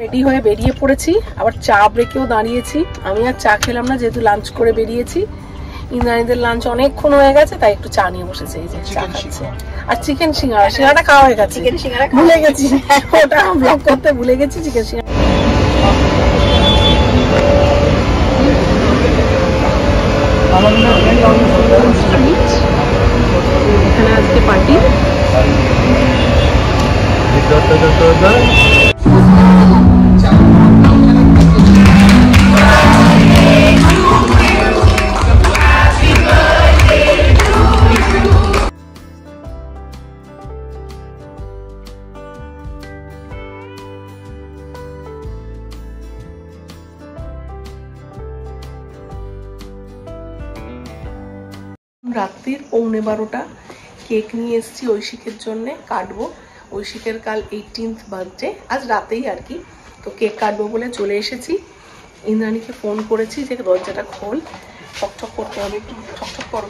Ready হয়ে বেরিয়ে পড়েছি, আবার চা ব্রেকেও দাঁড়িয়েছি। আমি আর চা খেলাম না, যেহেতু লাঞ্চ করে বেরিয়েছি। ইন্দ্রাণীদের লাঞ্চ অনেকক্ষণ হয়ে গেছে, তাই একটু চা নিয়ে বসেছে। এই যে চা খাচ্ছে। আর চিকেন সিঙ্গারা, সিঙ্গারাটা খাওয়া হয়ে গেছে, ভুলে গেছি, ওটা ব্লগ করতে ভুলে গেছি। চিকেন সিঙ্গারা এখানে আজকে পার্টি। রাত্রির 11:15 কেক নিয়ে এসেছি ঐশিকের জন্য, কাটবো। ঐশিকের কাল 18th বার্থডে, আজ রাতেই আর কি। তো কেক কাটবো বলে চলে এসেছি। ইন্দ্রাণীকে ফোন করেছি যে দরজাটা খোল, ঠকঠক করতে হবে, একটু ঠকঠক করো।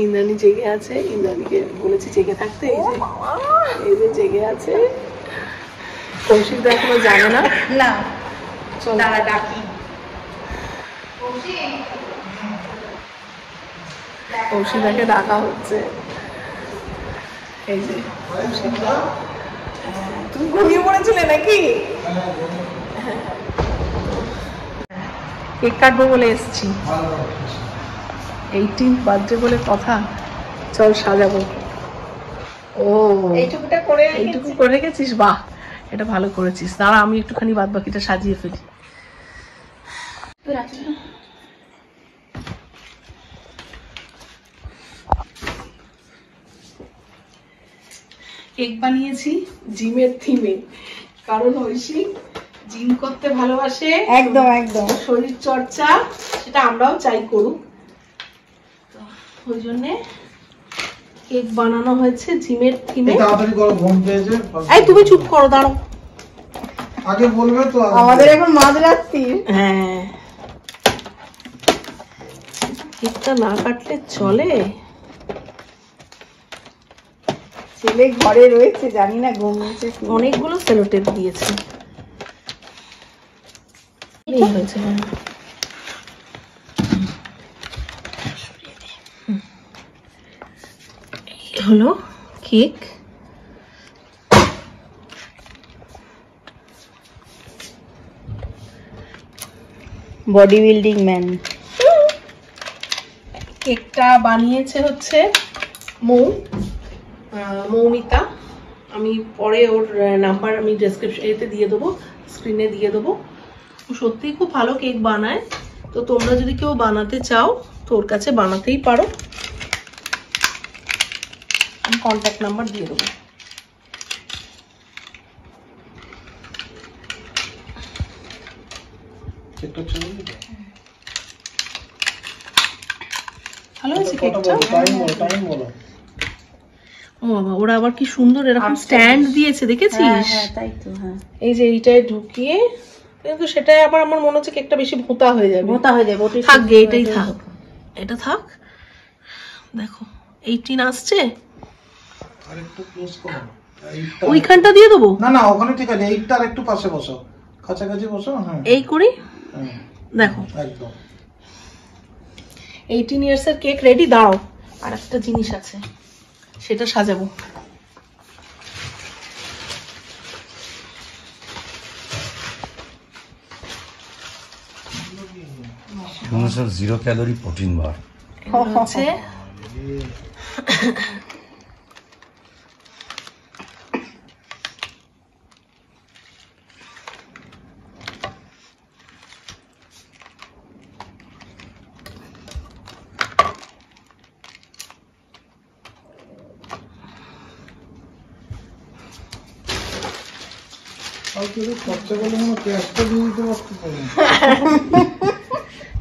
ইন্দ্রাণী জেগে আছে, ইন্দ্রাণীকে বলেছি জেগে থাকতে। এই যে জেগে আছে। কৌশিক তো এখনো জানে না। না চল ডাকি। কৌশিকাকে ডাকা হচ্ছে। এই যে তুমি ঘুমিয়ে পড়েছিলে নাকি? কেক কাটবো বলে এসছি, 18th বার্থডে বলে কথা। চল সাজাবো। ও এইটুকু করে রেখেছিস, বাহ, এটা ভালো করেছিস। দাঁড়া আমি একটুখানি বাদ বাকিটা সাজিয়ে ফেলি। কেক বানিয়েছি জিমের থিমে, কারণ ঐশী জিম করতে ভালোবাসে। একদম একদম শরীর চর্চা, সেটা আমরাও চাই করুক। তো ওই জন্যে কেক বানানো হয়েছে জিমের থিমে। এই তুমি চুপ করো, দাঁড়াও, আগে বলবে তো। আমাদের এখন মাঝরাত্রি। হ্যাঁ, কেকটা না কাটলে চলে? ছেলে ঘরে রয়েছে, জানি না ঘুমিয়েছে। অনেকগুলো সেলোটেপ দিয়েছে। এই হয়েছে, এই হলো কেক। Body building man. কেকটা বানিয়েছে হচ্ছে মৌমিতা। আমি পরে ওর নাম্বার আমি ডেসক্রিপশনে দিয়ে দেবো, স্ক্রিনে দিয়ে দেবো। সত্যিই খুব ভালো কেক বানায়। তো তোমরা যদি কেউ বানাতে চাও তো ওর কাছে বানাতেই পারো। আমি কন্ট্যাক্ট নাম্বার দিয়ে দেবো। ভালো হয়েছে কেকটা। ও বাবা, ওরা আবার কি সুন্দর এরকম স্ট্যান্ড দিয়েছে, দেখেছিস? তাই তো। হ্যাঁ, এই যে এইটায় ঢুকিয়ে, কিন্তু সেটাই আবার আমার মনে হচ্ছে কেকটা বেশি ভোঁতা হয়ে যাবে। থাক গে, এটাই থাক, এটা থাক। দেখো 18 আসছে, ওইখানটা দিয়ে দেবো। না না, ওখানে ঠিক আছে, এইটা আর একটু পাশে বসো, কাছাকাছি বসো। হ্যাঁ, এই করি। দেখো একদম 18 ইয়ার্স এর কেক রেডি। দাঁড়াও, আর একটা জিনিস আছে, সেটা সাজাবো। সব 0 ক্যালোরি প্রোটিন বার হচ্ছে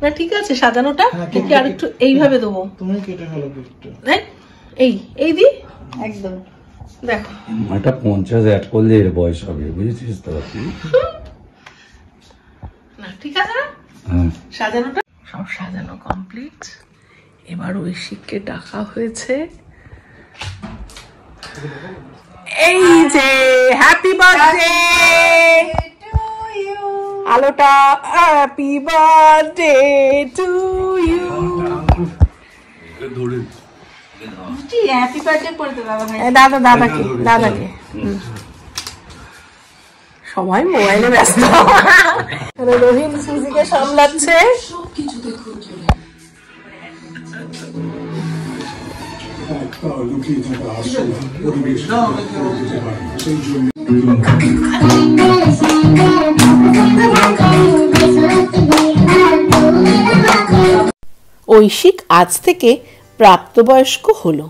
না, ঠিক আছে সাজানোটা। কেকে আর একটু এইভাবে দেবো। তুমি কেটে ফেলো কেকটা। এই দি একদম। দেখো এটা 50 অ্যাড করলে এর বয়স হবে, বুঝেছিস তো? না ঠিক আছে না? সাজানোটা সব সাজানো কমপ্লিট। এবার ঐশিককে ডাকা হয়েছে। এই যে হ্যাপি বার্থডে আলোটা happy birthday to you. Happy birthday করে দে বাবা। দাদাকে সবাই মোবাইলে ব্যস্ত। রহিম সুজিকে সামলাচ্ছে। ঐশিক আজ থেকে প্রাপ্তবয়স্ক হলো।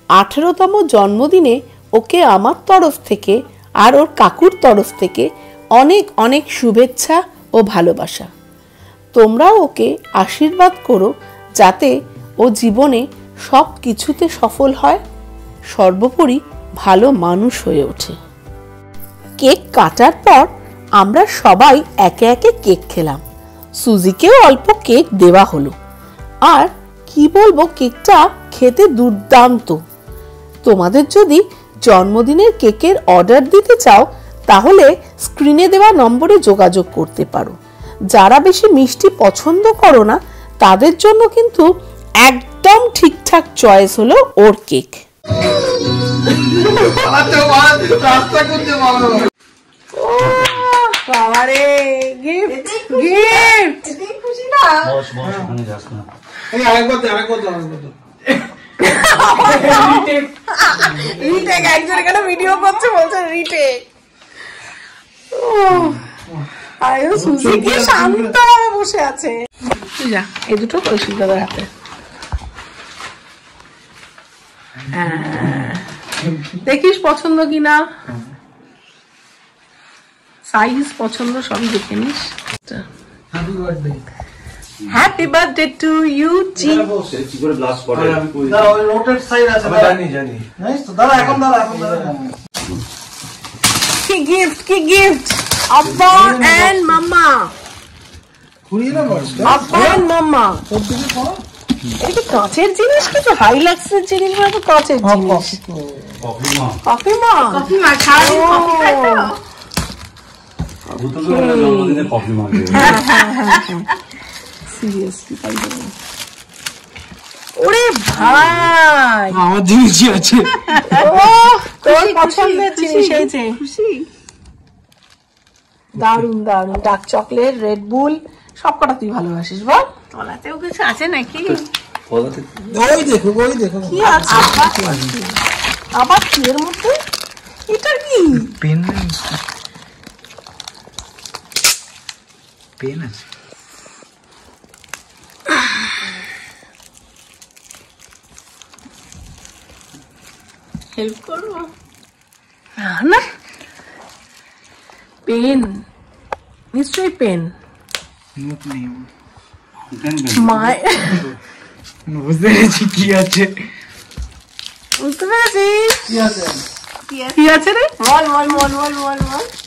18তম জন্মদিনে ওকে আমার তরফ থেকে আর ওর কাকুর তরফ থেকে অনেক অনেক শুভেচ্ছা ও ভালোবাসা। তোমরাও ওকে আশীর্বাদ করো যাতে ও জীবনে সব কিছুতে সফল হয়, সর্বোপরি ভালো মানুষ হয়ে ওঠে। কেক কাটার পর আমরা সবাই একে একে কেক খেলাম। সুজিকেও অল্প কেক দেওয়া হলো। আর কি বলবো, কেকটা খেতে দুর্দান্ত। তোমাদের যদি জন্মদিনের কেকের অর্ডার দিতে চাও তাহলে স্ক্রিনে দেওয়া নম্বরে যোগাযোগ করতে পারো। যারা বেশি মিষ্টি পছন্দ করো না তাদের জন্য কিন্তু একদম ঠিকঠাক চয়েস হলো ওর কেক। বাবারে গিফট গিফট খুশি না? রিটেক একজন এখানে ভিডিও করছে, বলছে রিটেক। আয়ো সুজি কি শান্ত ভাবে বসে আছে। যা এই দুটো কৌশিক দাদার হাতে। দেখিস পছন্দ কিনা, সাইজ পছন্দ সবই দেখে নিস। হ্যাপি বার্থডে টু ইউ জি। কি করে ব্লাস্ট করে ওই রোটেট সাইড আছে, জানি জানিস তো। দাঁড়া এখন কি গিফট আব্বা এন্ড মাম্মা। ঘুরিয়ে না বস। আব্বা এন্ড মাম্মা। ওর দিকে করো। এটা কি কাঁচের জিনিস, কিন্তু হাইলাক্সের জিনিস না, তো কাঁচের জিনিস। কফি মা সারাদিন কফি খাই তো। জন্মদিনে কফি মাগে। সিরিয়াসলি তাই বলুন। ওরে ভাই, আমার জিনিসই আছে। ও তোর পছন্দের জিনিস এই যে। দারুন দারুন, ডার্ক চকলেট, রেড বুল সবকটা তুই ভালোবাসিস বল। তলাতেও কিছু আছে নাকি? ওই দেখো কি আছে আবার কি এর মধ্যে? এটা কি? পেন আছে। হেল্প করবো না? পেন নিশ্চয়ই পেন। বুঝতে পেরেছি কি আছে। বুঝতে পেরেছিস কি আছে রে? বল।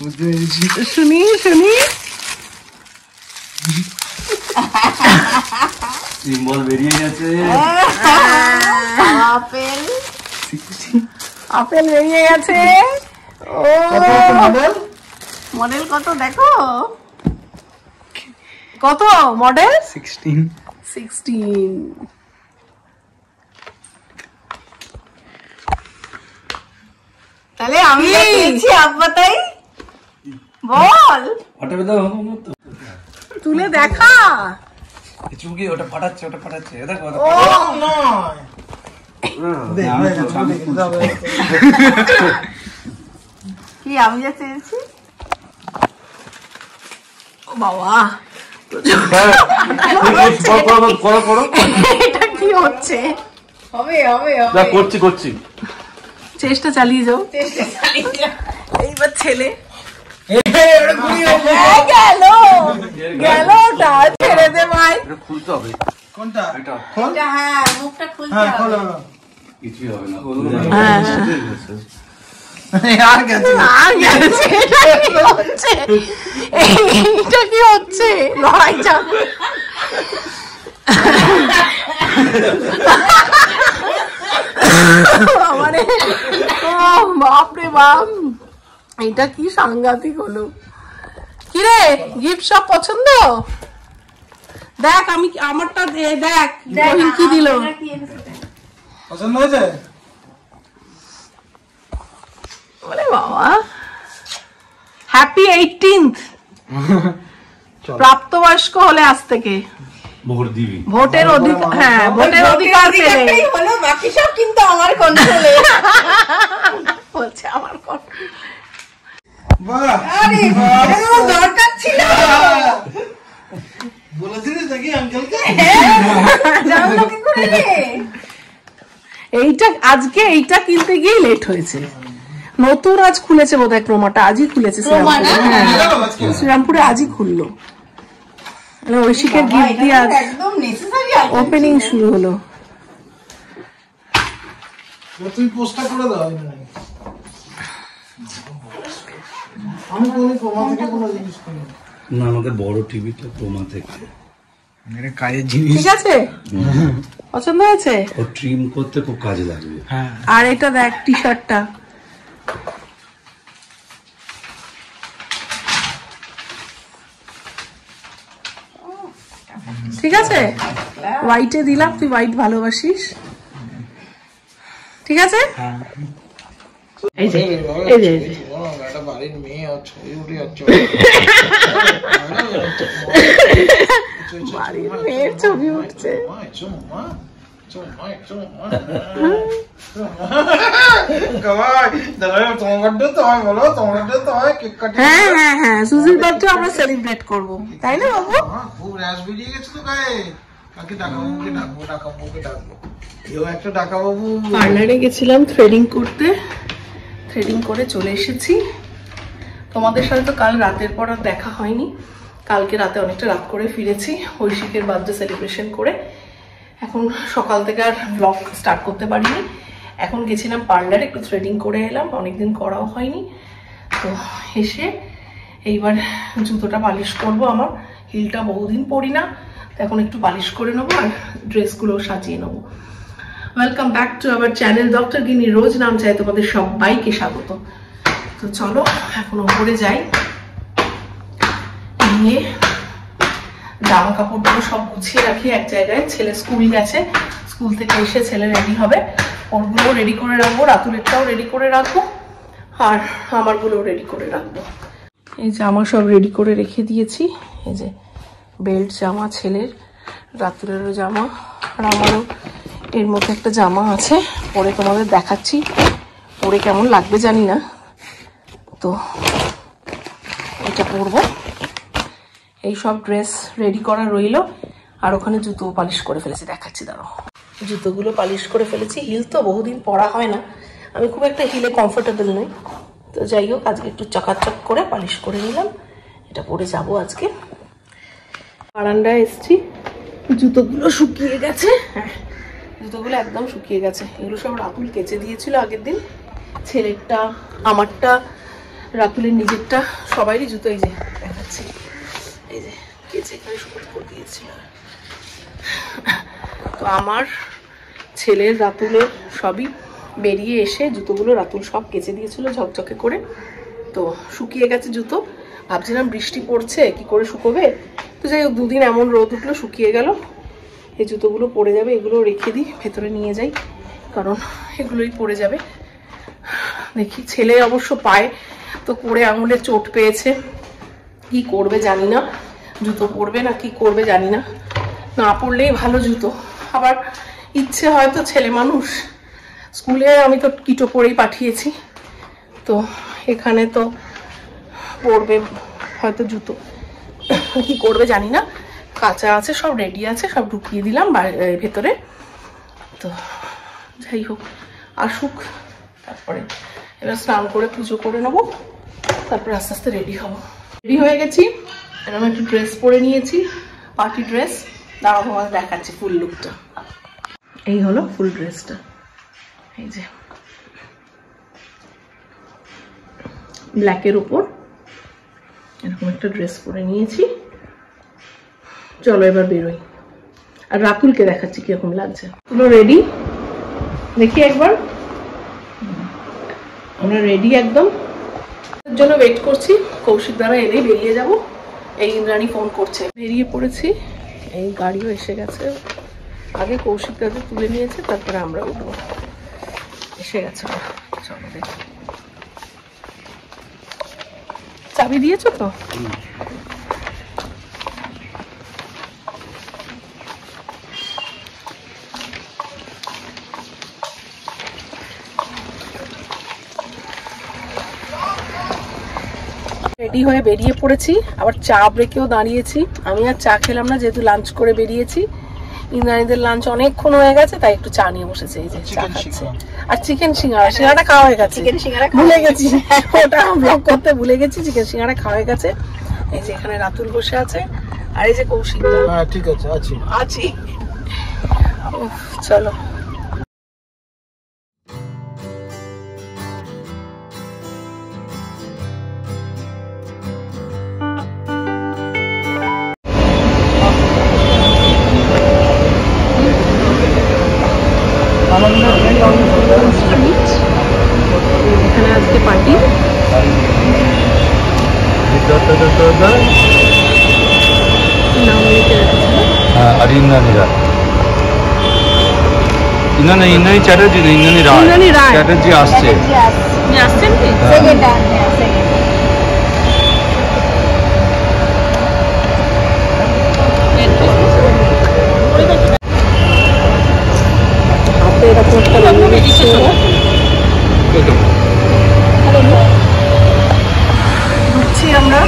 বুঝতে পেরেছি। শুনি সিম্বল বেরিয়ে গেছে। আপেল বেরিয়ে গেছে। ও মডেল কত দেখো, কত মডেল? 16। তাহলে আমি পেয়েছি আব্বা, তাই বল। হঠাৎ দাও তুলে দেখা। চুমকি ওটা ফাটাচ্ছে দেখো। ও কি আমি যা চেয়েছি? বাবা করো। এটা কি হচ্ছে? হবে করছি। চেষ্টা চালিয়ে যাও। এইবার ছেলে গেল ওটা ছেড়ে দে ভাই। খুলতে হবে। কোনটা? এটা হ্যাঁ, মুখটা খুলতে হ্যাঁ, হবে। খোলো। কিছুই হবে না। আর গেছে। এইটা কি হচ্ছে? লড়াই চাপ। মানে বাপরে বাপ, এটা কি সাংঘাতিক হলো। কিরে গিফট সব পছন্দ? দেখ আমি আমারটা দেখ রহিম কি দিল। পছন্দ হয়েছে? ওরে বাবা, হ্যাপি 18th। প্রাপ্তবয়স্ক হলে আজ থেকে ভোট দিবি। ভোটের অধিকার, হ্যাঁ ভোটের অধিকার পেলে হলো, বাকি সব কিন্তু আমার কন্ট্রোলে। বলছে আমার বাহ, আরে এর দরকার ছিল। বলেছিলিস নাকি আঙ্কেলকে? জানলো কি করে? এইটা আজকে এইটা কিনতে গিয়ে লেট হয়েছে। নতুন আজ খুলেছে বোধহয়, ক্রোমাটা আজই খুলেছে শ্রীরামপুরে, আজই খুললো। ঐশিকের গিফট দিয়ে আজ একদম নেসেসারি ওপেনিং শুরু হলো। তুই পোস্টটা করে দাও। আমি কোনো প্রমা থেকে কোনো জিনিস কিনি না, আমাদের বড় টিভিটা ক্রোমা থেকে। এটা কাজের জিনিস। ঠিক আছে, পছন্দ হয়েছে? ও ট্রিম করতে খুব কাজে লাগবে। হ্যাঁ, আর এটা দেখ টি শার্টটা, ঠিক আছে? হোয়াইটে দিলাম, তুই হোয়াইট ভালোবাসিস, ঠিক আছে? এই যে এই যে একটা বাড়ির মেয়ে ছবি উঠে যাচ্ছে। বাড়ির মেয়ের ছবি উঠছে। হ্যাঁ হ্যাঁ হ্যাঁ, সুজির বার্থডে আমরা সেলিব্রেট করবো, তাই না বাবু? খুব র্যাশ বেরিয়ে গেছে তো গায়ে। কাকে ডাকাবাবুকে ডাকবো, ডাকাবাবুকে ডাকবো, কেউ একটা ডাকাবাবু। পার্লারে গেছিলাম থ্রেডিং করতে, থ্রেডিং করে চলে এসেছি। তোমাদের সাথে তো কাল রাতের পর আর দেখা হয়নি, কালকে রাতে অনেকটা রাত করে ফিরেছি ঐশিকের বার্থডে সেলিব্রেশন করে। এখন সকাল থেকে আর ব্লগ স্টার্ট করতে পারিনি। এখন গেছিলাম পার্লারে, একটু থ্রেডিং করে এলাম, অনেকদিন করাও হয়নি। তো এসে এইবার জুতোটা পালিশ করব, আমার হিলটা বহুদিন পরি না, তো এখন একটু পালিশ করে নেবো আর ড্রেসগুলো সাজিয়ে নেবো। Welcome back to our channel doctor Gini রোজ নাম চাই, তোমাদের সবাইকে স্বাগত। তো চলো এখন উপরে যাই, নিয়ে জামা কাপড়গুলো সব গুছিয়ে রাখি এক জায়গায়। ছেলে স্কুল গেছে, স্কুল থেকে এসে ছেলে রেডি হবে, ওরগুলো রেডি করে রাখবো, রাতুলেরটাও রেডি করে রাখবো, আর আমারগুলোও রেডি করে রাখবো। এই জামা সব রেডি করে রেখে দিয়েছি, এই যে বেল্ট জামা ছেলের, রাতুলেরও জামা, আর আমারও এর মধ্যে একটা জামা আছে, পরে তোমাদের দেখাচ্ছি পরে কেমন লাগবে জানি না। তো এটা পরবো, এই সব ড্রেস রেডি করা রইলো। আর ওখানে জুতো পালিশ করে ফেলেছি, দেখাচ্ছি দাঁড়াও। জুতোগুলো পালিশ করে ফেলেছি, হিল তো বহুদিন পরা হয় না, আমি খুব একটা হিলে কমফোর্টেবল নই, তো যাই হোক আজকে একটু চকাচক করে পালিশ করে নিলাম, এটা পরে যাব আজকে। বারান্দায় এসছি, জুতোগুলো শুকিয়ে গেছে, হ্যাঁ জুতোগুলো একদম শুকিয়ে গেছে। এগুলো সব রাতুল কেচে দিয়েছিল আগের দিন, ছেলেরটা, আমারটা, রাতুলের নিজেরটা, সবাইরই জুতো এই যে দেখাচ্ছি, এই যে কেচে এখানে শুকিয়ে করে দিয়েছিল। তো আমার ছেলের, রাতুলের সবই বেরিয়ে এসে জুতোগুলো রাতুল সব কেচে দিয়েছিল ঝকঝকে করে, তো শুকিয়ে গেছে জুতো। ভাবছিলাম বৃষ্টি পড়ছে কি করে শুকোবে, তো যাই হোক দুদিন এমন রোদ উঠলো শুকিয়ে গেল। এই জুতোগুলো পড়ে যাবে, এগুলো রেখে দিই, ভেতরে নিয়ে যাই, কারণ এগুলোই পড়ে যাবে। দেখি ছেলে অবশ্য পায়ে তো পরে আঙুলে চোট পেয়েছে, কি করবে জানি না, জুতো পরবে না কি করবে জানি না, না পরলেই ভালো জুতো। আবার ইচ্ছে হয়তো, ছেলে মানুষ, স্কুলে আমি তো কিটো পরেই পাঠিয়েছি, তো এখানে তো পরবে হয়তো জুতো, কি করবে জানি না। কাঁচা আছে, সব রেডি আছে, সব ঢুকিয়ে দিলাম ভেতরে। তো যাই হোক আসুক, তারপরে এবার স্নান করে পুজো করে নেবো, তারপরে আস্তে আস্তে রেডি হবো। রেডি হয়ে গেছি, এরকম একটু ড্রেস পরে নিয়েছি, পার্টি ড্রেস, দাঁড়াও তোমাদের দেখাচ্ছি ফুল লুকটা। এই হলো ফুল ড্রেসটা, এই যে ব্ল্যাকের উপর এরকম একটা ড্রেস পরে নিয়েছি। চলো এবার বেরোই, আর রাতুলকে দেখাচ্ছি কিরকম লাগছে। তুলো রেডি, দেখি একবার, আমরা রেডি একদম। এর জন্য ওয়েট করছি, কৌশিক দ্বারা এলেই বেরিয়ে যাব। এই ইন্দ্রাণী ফোন করছে, বেরিয়ে পড়েছি। এই গাড়িও এসে গেছে, আগে কৌশিক দাদা তুলে নিয়েছে, তারপরে আমরা উঠবো। এসে গেছে, চলো দেখি। চাবি দিয়েছো তো? রেডি হয়ে বেরিয়ে পড়েছি, আবার চা ব্রেকেও দাঁড়িয়েছি। আমি আর চা খেলাম না, যেহেতু লাঞ্চ করে বেরিয়েছি। ইন্দ্রাণীদের লাঞ্চ অনেকক্ষণ হয়ে গেছে, তাই একটু চা নিয়ে বসেছে। এই যে চা খাচ্ছে, আর চিকেন সিঙ্গাড়া। সিঙ্গাড়াটা খাওয়া হয়ে গেছে, ভুলে গেছি, ওটা ব্লগ করতে ভুলে গেছি। চিকেন সিঙ্গাড়া খাওয়া হয়ে গেছে। এই যে এখানে রাতুল বসে আছে, আর এই যে কৌশিক। হ্যাঁ ঠিক আছে, আছি। চলো। এখানে আজকে পার্টি। ইন্দ্রাণী চ্যাটার্জি, ইন্দ্রাণী রায় চ্যাটার্জি আসছে। আসছেন কি? এরকম একটা লাগিয়ে দিচ্ছে ঘুরছি আমরা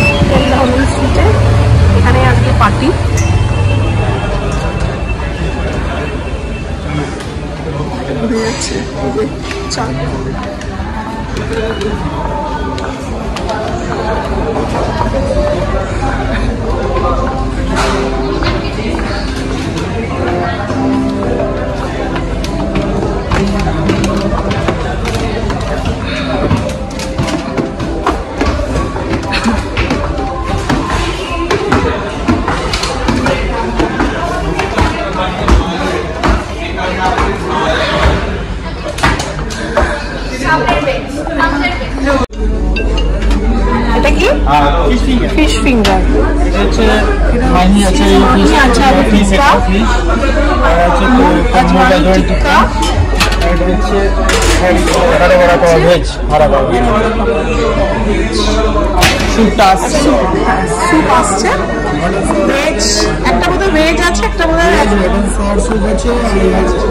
স্ট্রিটে। এখানে আজকে পার্টি। ঘুরে যাচ্ছে চল। এটা কি? Fish finger. স্যুপ আসছে, ভেজ একটা বোধহয় ভেজ আছে, একটা বোধহয়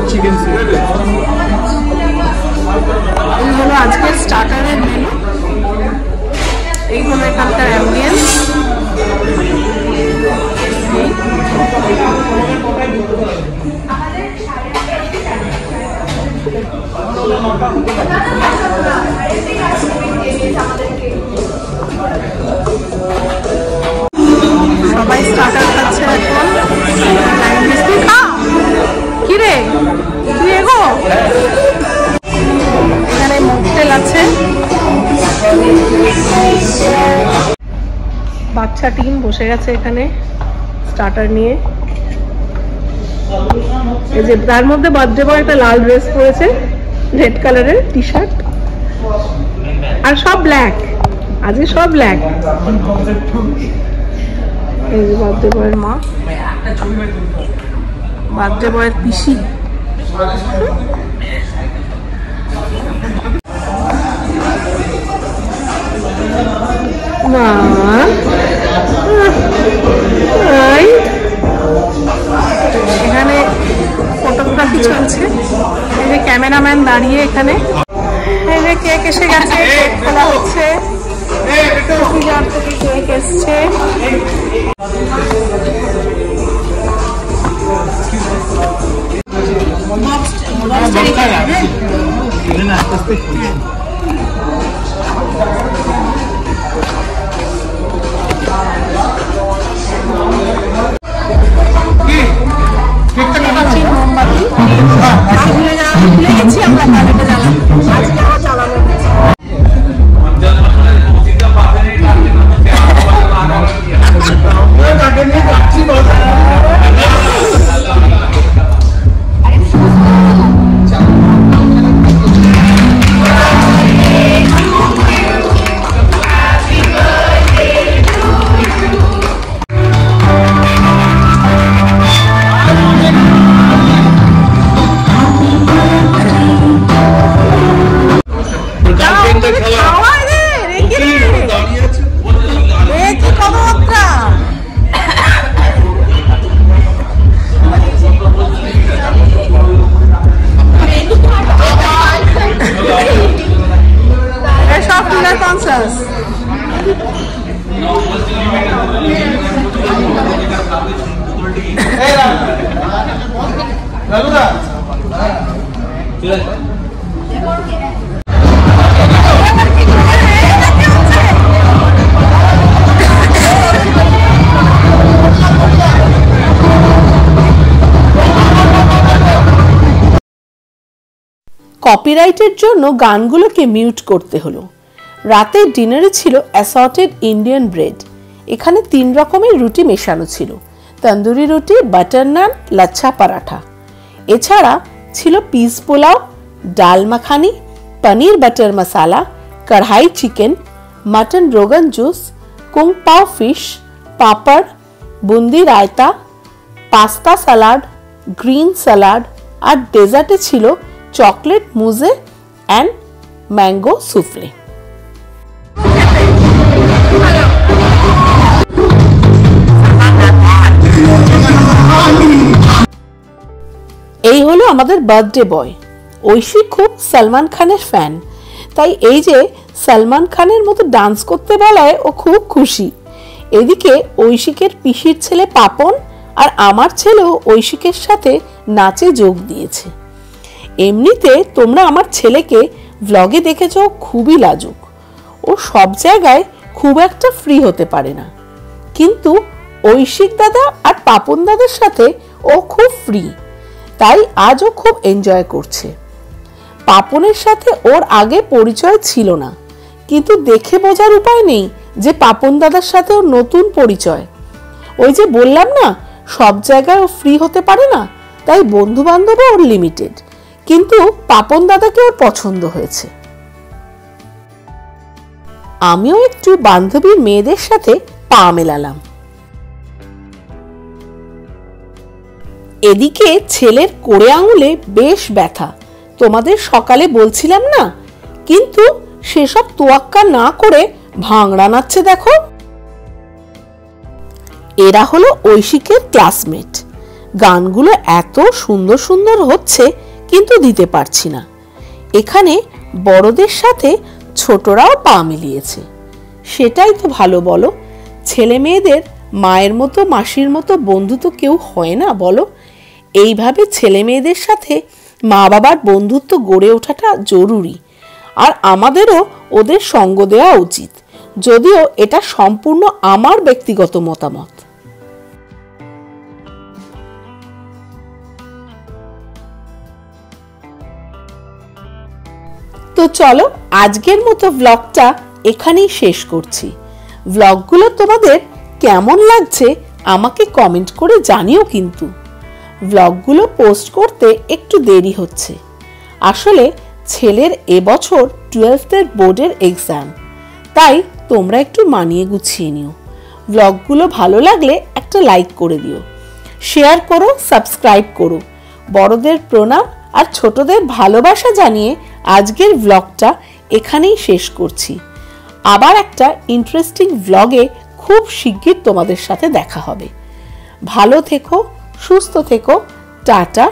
চিকেন স্যুপ। এই হলো আজকের স্টার্টারের মেনু। এই হলো এখানকার অ্যাম্বিয়েন্স। সবাই স্টার্টার খাচ্ছে এখন। কি রে তুই এগো। এখানে মকটেল আছে। বাচ্চা টিম বসে গেছে এখানে স্টার্টার নিয়ে। এই যে তার মধ্যে বার্থডে বয় একটা লাল ড্রেস পরেছে, রেড কালারের টি শার্ট, আর সব ব্ল্যাক। আজকে সব ব্ল্যাক। এই যে বার্থডে বয়ের মা, বার্থডে বয়ের পিসি। মা এখানে ফটোগ্রাফি চলছে। এই যে ক্যামেরাম্যান দাঁড়িয়ে এখানে। এই যে কেক এসে গেছে, কেক খোলা হচ্ছে। কেক এসছে। ভুলে গেছি আমরা কালেটা জ্বালাবো, আজকে আবার জ্বালাবো। লালুদা কপিরাইটের জন্য গানগুলোকে মিউট করতে হলো। রাতের ডিনারে ছিল অ্যাসর্টেড ইন্ডিয়ান ব্রেড। এখানে 3 রকমের রুটি মেশানো ছিল, তন্দুরি রুটি, বাটার নান, লাচ্ছা পরাঠা। এছাড়া ছিল পিস পোলাও, ডাল মাখানি, পনির butter masala, kadai chicken, mutton rogan josh, kung pao fish, papad, boondi raita, pasta salad, green salad, আর ডেজার্টে ছিল chocolate mousse and mango soufflé. এই হলো আমাদের বার্থডে বয়। ঐশী খুব সলমান খানের ফ্যান, তাই এই যে সলমান খানের মতো ডান্স করতে বলায় ও খুব খুশি। এদিকে ঐশিকের পিসির ছেলে পাপন আর আমার ছেলেও ঐশিকের সাথে নাচে যোগ দিয়েছে। এমনিতে তোমরা আমার ছেলেকে ব্লগে দেখেছ, খুবই লাজুক। ও সব জায়গায় খুব একটা ফ্রি হতে পারে না, কিন্তু ঐশিক দাদা আর পাপন দাদার সাথে ও খুব ফ্রি, তাই আজও খুব এনজয় করছে। পাপনের সাথে ওর আগে পরিচয় ছিল না, কিন্তু দেখে বোঝার উপায় নেই যে পাপন দাদার সাথে ওর নতুন পরিচয়। ওই যে বললাম না, সব জায়গায় ও ফ্রি হতে পারে না, তাই বন্ধু বান্ধবও ওর লিমিটেড, কিন্তু পাপন দাদাকে ওর পছন্দ হয়েছে। আমিও একটু বান্ধবীর মেয়েদের সাথে পা মেলালাম। এদিকে ছেলের কোড়ে আঙুলে বেশ ব্যথা, তোমাদের সকালে বলছিলাম না, কিন্তু সেসব তোয়াক্কা না করে ভাঙড়া নাচছে দেখো। এরা হলো ঐশিকের ক্লাসমেট। গানগুলো এত সুন্দর সুন্দর হচ্ছে, কিন্তু দিতে পারছি না। এখানে বড়দের সাথে ছোটরাও পা মিলিয়েছে, সেটাই তো ভালো বলো। ছেলে মেয়েদের মায়ের মতো মাসির মতো বন্ধু তো কেউ হয় না বলো। এইভাবে ছেলে মেয়েদের সাথে মা বাবার বন্ধুত্ব গড়ে ওঠাটা জরুরি, আর আমাদেরও ওদের সঙ্গ দেওয়া উচিত, যদিও এটা সম্পূর্ণ আমার ব্যক্তিগত মতামত। তো চলো আজকের মতো ব্লগটা এখানেই শেষ করছি। ব্লগগুলো তোমাদের কেমন লাগছে আমাকে কমেন্ট করে জানিও, কিন্তু ব্লগগুলো পোস্ট করতে একটু দেরি হচ্ছে। আসলে ছেলের এবছর 12th বোর্ডের এক্সাম, তাই তোমরা একটু মানিয়ে গুছিয়ে নিও। ব্লগগুলো ভালো লাগলে একটা লাইক করে দিও, শেয়ার করো, সাবস্ক্রাইব করো। বড়দের প্রণাম আর ছোটদের ভালোবাসা জানিয়ে আজকের ব্লগটা এখানেই শেষ করছি। আবার একটা ইন্টারেস্টিং ব্লগে খুব শিগগির তোমাদের সাথে দেখা হবে। ভালো থেকো, সুস্থ থেকো, টাটা,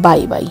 বাই বাই।